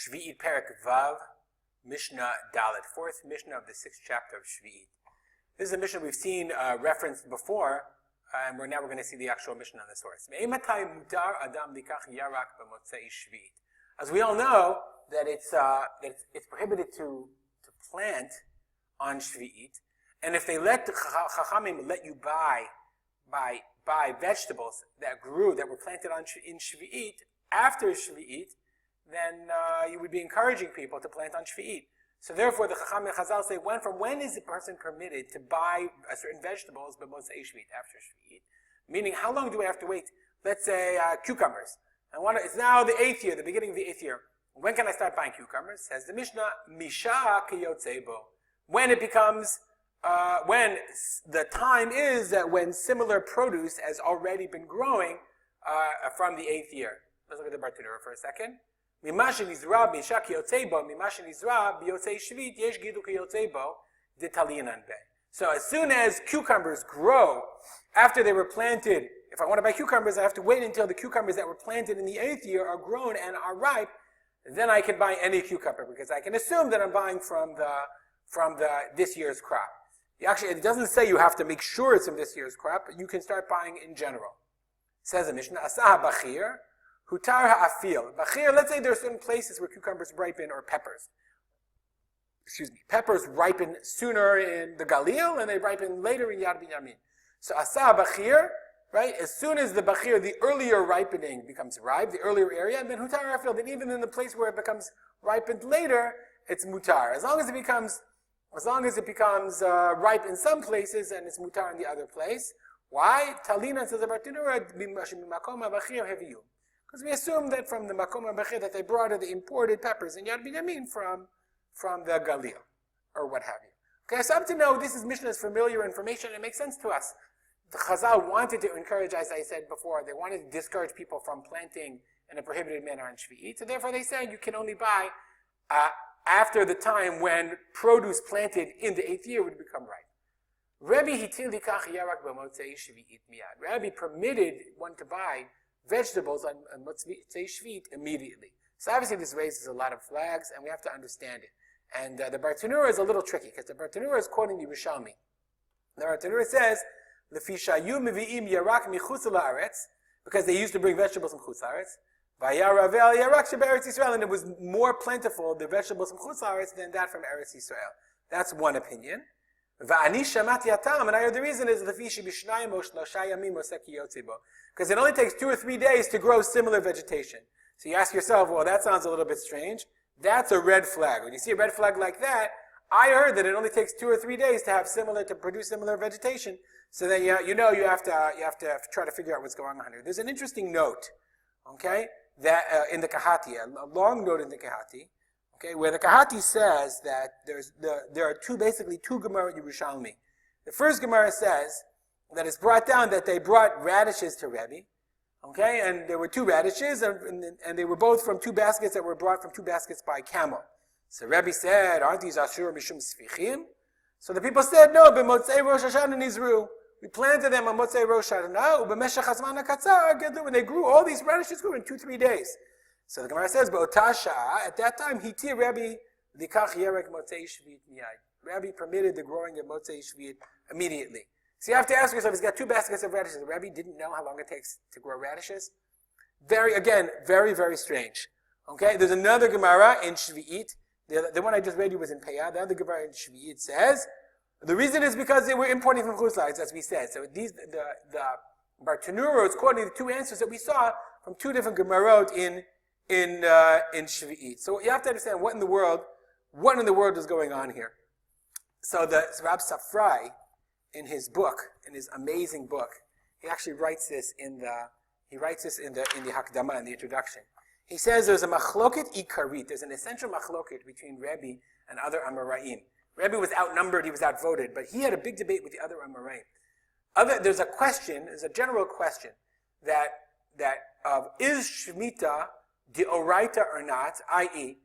Sheviit Perek Vav, Mishnah Dalet, fourth Mishnah of the sixth chapter of Sheviit. This is a Mishnah we've seen referenced before, and we're going to see the actual Mishnah on the source. As we all know, that it's prohibited to plant on Sheviit, and if they let the Chachamim let you buy vegetables that were planted in Sheviit after Sheviit, then you would be encouraging people to plant on Sheviit. So therefore, the Chacham and Chazal say, when is a person permitted to buy certain vegetables but Motzei Sheviit, after Sheviit? Meaning, how long do I have to wait? Let's say cucumbers. It's now the 8th year, the beginning of the 8th year. When can I start buying cucumbers? Says the Mishnah, Misha Kiyotzebo. When it becomes, when the time is that when similar produce has already been growing from the 8th year. Let's look at the Bartanura for a second. So as soon as cucumbers grow, after they were planted, if I want to buy cucumbers, I have to wait until the cucumbers that were planted in the 8th year are grown and are ripe. Then I can buy any cucumber, because I can assume that I'm buying from this year's crop. Actually, it doesn't say you have to make sure it's from this year's crop, but you can start buying in general. Says the Mishnah, Asah Bachir, Hutar ha'afil. Bachir, let's say there are certain places where cucumbers ripen, or peppers. Peppers ripen sooner in the Galil, and they ripen later in Yad Binyamin. So Asah Bachir, right? As soon as the Bachir, the earlier ripening becomes ripe, the earlier area, and then Hutar ha'afil, then even in the place where it becomes ripened later, it's mutar. As long as it becomes ripe in some places, and it's mutar in the other place. Why? Talina says the Bartanura, because we assume that from the Makom HaBechir that they brought the imported peppers in Yad Binyamin from the Galil, or what have you. Okay, so up to now, this Mishnah is familiar information, and it makes sense to us. The Chazal wanted to encourage, as I said before, they wanted to discourage people from planting in a prohibited manner on Sheviit, so therefore they said you can only buy after the time when produce planted in the 8th year would become ripe. Rabbi permitted one to buy vegetables on Motzei Sheviit immediately. So obviously this raises a lot of flags, and we have to understand it. And the Bartanura is a little tricky, because the Bartanura is quoting the Yerushalmi. The Bartanura says, Lefi shayu mevi'im yarak michutz la'aretz, because they used to bring vegetables from chutz la'aretz. Vayaravel yarak shebe'eretz Yisrael, and it was more plentiful, the vegetables from chutz la'aretz, than that from Eretz Yisrael. That's one opinion. Va'ani shamati hatam, and I heard the reason is lefi shebishnayim o shlosha yamim oseh kiyotzebo, because it only takes 2 or 3 days to grow similar vegetation. So you ask yourself, well, that sounds a little bit strange. That's a red flag. When you see a red flag like that, I heard that it only takes 2 or 3 days to produce similar vegetation. So then you have to try to figure out what's going on here. There's an interesting note, okay, that in the Kahati, a long note in the Kahati, okay, where the Kahati says that there are basically two Gemara Yerushalmi. The first Gemara says that it's brought down that they brought radishes to Rebbe, okay, and there were 2 radishes, and they were both from 2 baskets that were brought from 2 baskets by camel. So Rebbe said, aren't these Ashur Mishum Sfichim? So the people said, no, b'motzei Rosh Hashanah nizru. We planted them on Motzei Rosh Hashanah, u'b'meshach hazman hakatzar, when they grew, all these radishes grew in 2-3 days. So the Gemara says, b'otah sha'a, at that time, hitir Rebbe likach yerek Motzei Sheviit miyad. Rebbe permitted the growing of Motzei Sheviit immediately. So you have to ask yourself, he's got 2 baskets of radishes. The Rebbe didn't know how long it takes to grow radishes? Very, very strange. Okay, there's another Gemara in Sheviit. The one I just read you was in Peyah. The other Gemara in Sheviit says, the reason is because they were importing from Chutz La'aretz, as we said. So the Bartanura is quoting the 2 answers that we saw from 2 different Gemarot in Sheviit. So you have to understand what in the world is going on here. So the Rab Safrai, in his book, in his amazing book, he actually writes this in the Hakdama, in the introduction. He says there's a machloket ikarit, there's an essential machloket between Rebbe and other Amoraim. Rebbe was outnumbered, he was outvoted, but he had a big debate with the other Amoraim. There's a general question that is Shemitah deoraita or not, i.e.,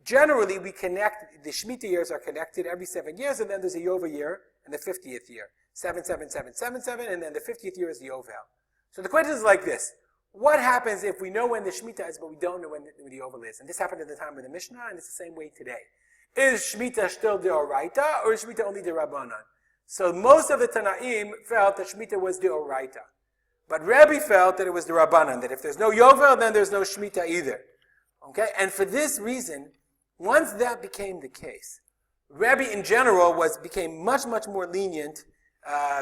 generally we connect, the Shemitah years are connected every 7 years, and then there's a Yovel year in the 50th year. 7, 7, 7, 7, 7, and then the 50th year is the Yovel. So the question is like this. what happens if we know when the Shemitah is, but we don't know when the Yovel is? And this happened at the time of the Mishnah, and it's the same way today. Is Shemitah still Deoraita, or is Shemitah only Rabbanan? So most of the Tanaim felt that Shemitah was Deoraita. But Rabbi felt that it was the Rabbanan, that if there's no Yovel, then there's no Shemitah either. Okay? And for this reason, once that became the case, Rabbi in general became much, much more lenient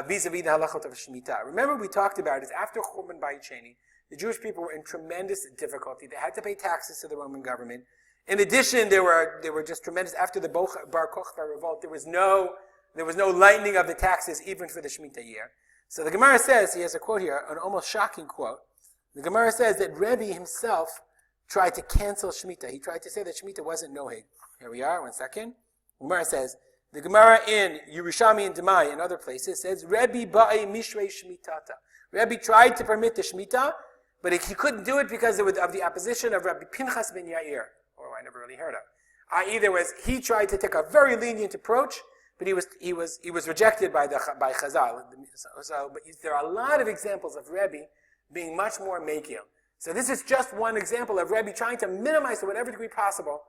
vis-a-vis the halachot of Shemitah. Remember we talked about it, after Churban Bayit Sheni, the Jewish people were in tremendous difficulty. They had to pay taxes to the Roman government. In addition, they were just tremendous. After the Bar Kokhba revolt, there was no lightening of the taxes even for the Shemitah year. So the Gemara says, he has a quote here, an almost shocking quote. The Gemara says that Rebbe himself tried to cancel Shemitah. He tried to say that Shemitah wasn't noheg. Here we are, 1 second. The Gemara says, the Gemara in Yerushalmi and Demai and other places says, Rebbe ba'e mishrei Shemitata. Rebbe tried to permit the Shemitah, but he couldn't do it because of the opposition of Rabbi Pinchas ben Yair, or I never really heard of. He tried to take a very lenient approach, but he was rejected by Chazal. So but there are a lot of examples of Rebbe being much more mekil. So this is just one example of Rebbe trying to minimize to whatever degree possible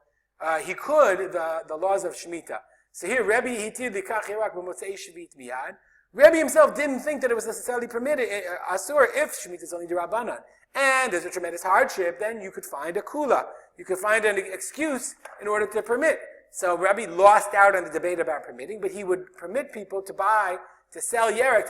he could the laws of Shemitah. So here Rebbe hitir likach hirak b'motzei Sheviit miyad. Rebbe himself didn't think that it was necessarily permitted asur if Shemitah is only d'Rabbanan. And there's a tremendous hardship, then you could find a kula. You could find an excuse in order to permit. So Rabbi lost out on the debate about permitting, but he would permit people to buy yerek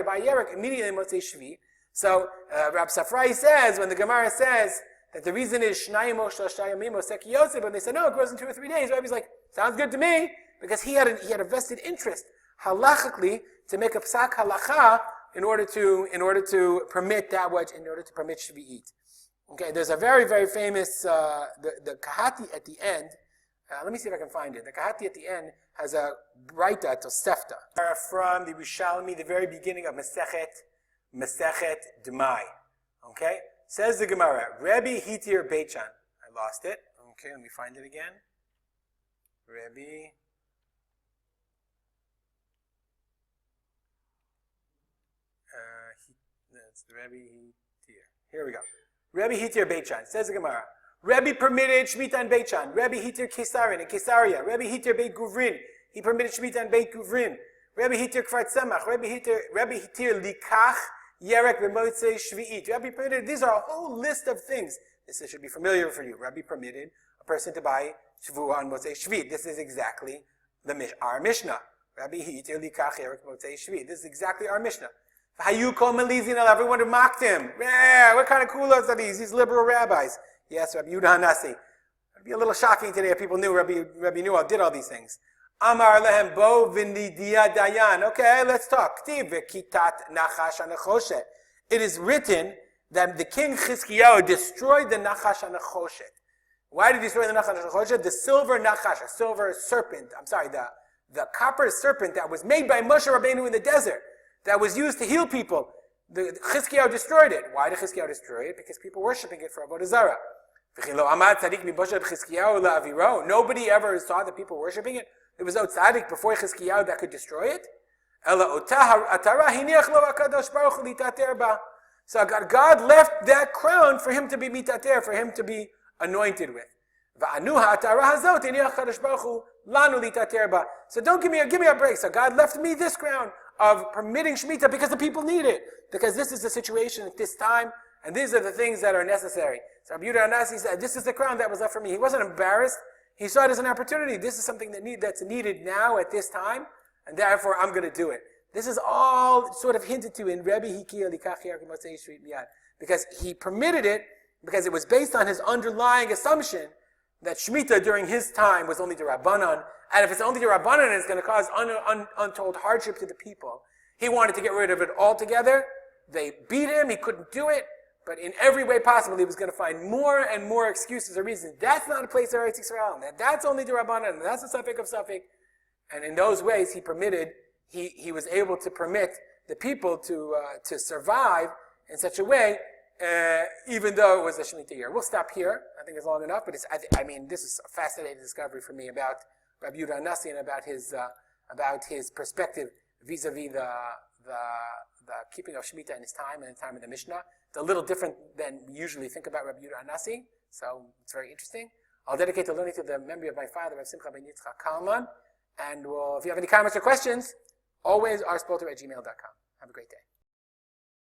immediately in Motzei Sheviit. So Rab Safrai says, when the Gemara says that the reason is Shnayim o Shloshayim o Seki Yosef, and they said, no, it grows in 2 or 3 days, Rabbi's like, sounds good to me, because he had a vested interest, halachically, to make a psak halacha in order to permit that which, in order to permit Shevi'it. Okay, there's a very, very famous, the Kahati at the end, let me see if I can find it. The Kahati at the end has a Braita Tosefta from the Rishalmi, the very beginning of Masechet Demai. Okay? Says the Gemara, Rebbe Hitir Beichan. I lost it. Okay, let me find it again. Rebbe. That's the Rebbe Hitir. Here we go. Rebbe Hitir Beichan. Says the Gemara, Rebbe permitted Shemitah and Beichan. Rebbe Hitir Kesarin and Kesaria. Rebbe Hitir Beit Guvrin. He permitted Shemitah and Beit Guvrin. Rebbe Hitir Kfar Tzemach. Rebbe Hitir Likach Yerek B'motzei Shvi'it. Rabbi permitted, these are a whole list of things. This should be familiar for you. Rabbi permitted a person to buy Shvuah on Motzei Shvi'it. This is exactly our Mishnah. Rabbi Hitir Likach Yerek B'motzei Shvi'it. This is exactly our Mishnah. Hayu Kol Melizin, everyone who mocked him. What kind of kulas are these liberal rabbis? Yes, Rabbi Yehuda Hanasi. It would be a little shocking today if people knew Rabbi Newell did all these things. Amar lehem bo v'nidia dayan. Okay, let's talk. It is written that the king Chizkiyahu destroyed the Nachash HaNechoshet. Why did he destroy the Nachash HaNechoshet? The silver Nachash, a silver serpent, the copper serpent that was made by Moshe Rabbeinu in the desert, that was used to heal people. The Chizkiyahu destroyed it. Why did Chizkiyahu destroy it? Because people were worshipping it for Avodah Zarah. Nobody ever saw that people were worshipping it. There was no tzaddik before Chizkiyahu that could destroy it. So God left that crown for him to be mitater, for him to be anointed with. So don't give me a break. So God left me this crown of permitting Shemitah because the people need it. Because this is the situation at this time, and these are the things that are necessary. So Rabbi Yehuda Hanasi said, this is the crown that was left for me. He wasn't embarrassed. He saw it as an opportunity. This is something that's needed now at this time, and therefore I'm going to do it. This is all sort of hinted to in Rebbe Hikia Likach Yerek B'motzei Shvi'it Miyad. Because he permitted it, because it was based on his underlying assumption that Shemitah during his time was only D'Rabbanan, and if it's only D'Rabbanan and it's going to cause untold hardship to the people, he wanted to get rid of it altogether. They beat him, he couldn't do it, but in every way possible he was going to find more and more excuses or reasons. That's not a place of Eretz Yisrael, that's only D'Rabbanan, that's a suffix of suffix. And in those ways he was able to permit the people to survive in such a way, even though it was a Shemitah year. We'll stop here. I think it's long enough, but this is a fascinating discovery for me about Rabbi Yehuda Hanasi and about his perspective vis-a-vis the keeping of Shemitah in his time and in the time of the Mishnah. It's a little different than we usually think about Rabbi Yehuda Hanasi, so it's very interesting. I'll dedicate the learning to the memory of my father, Harav Simcha ben Yitzchak Kalman. And if you have any comments or questions, always rspolter@gmail.com. Have a great day.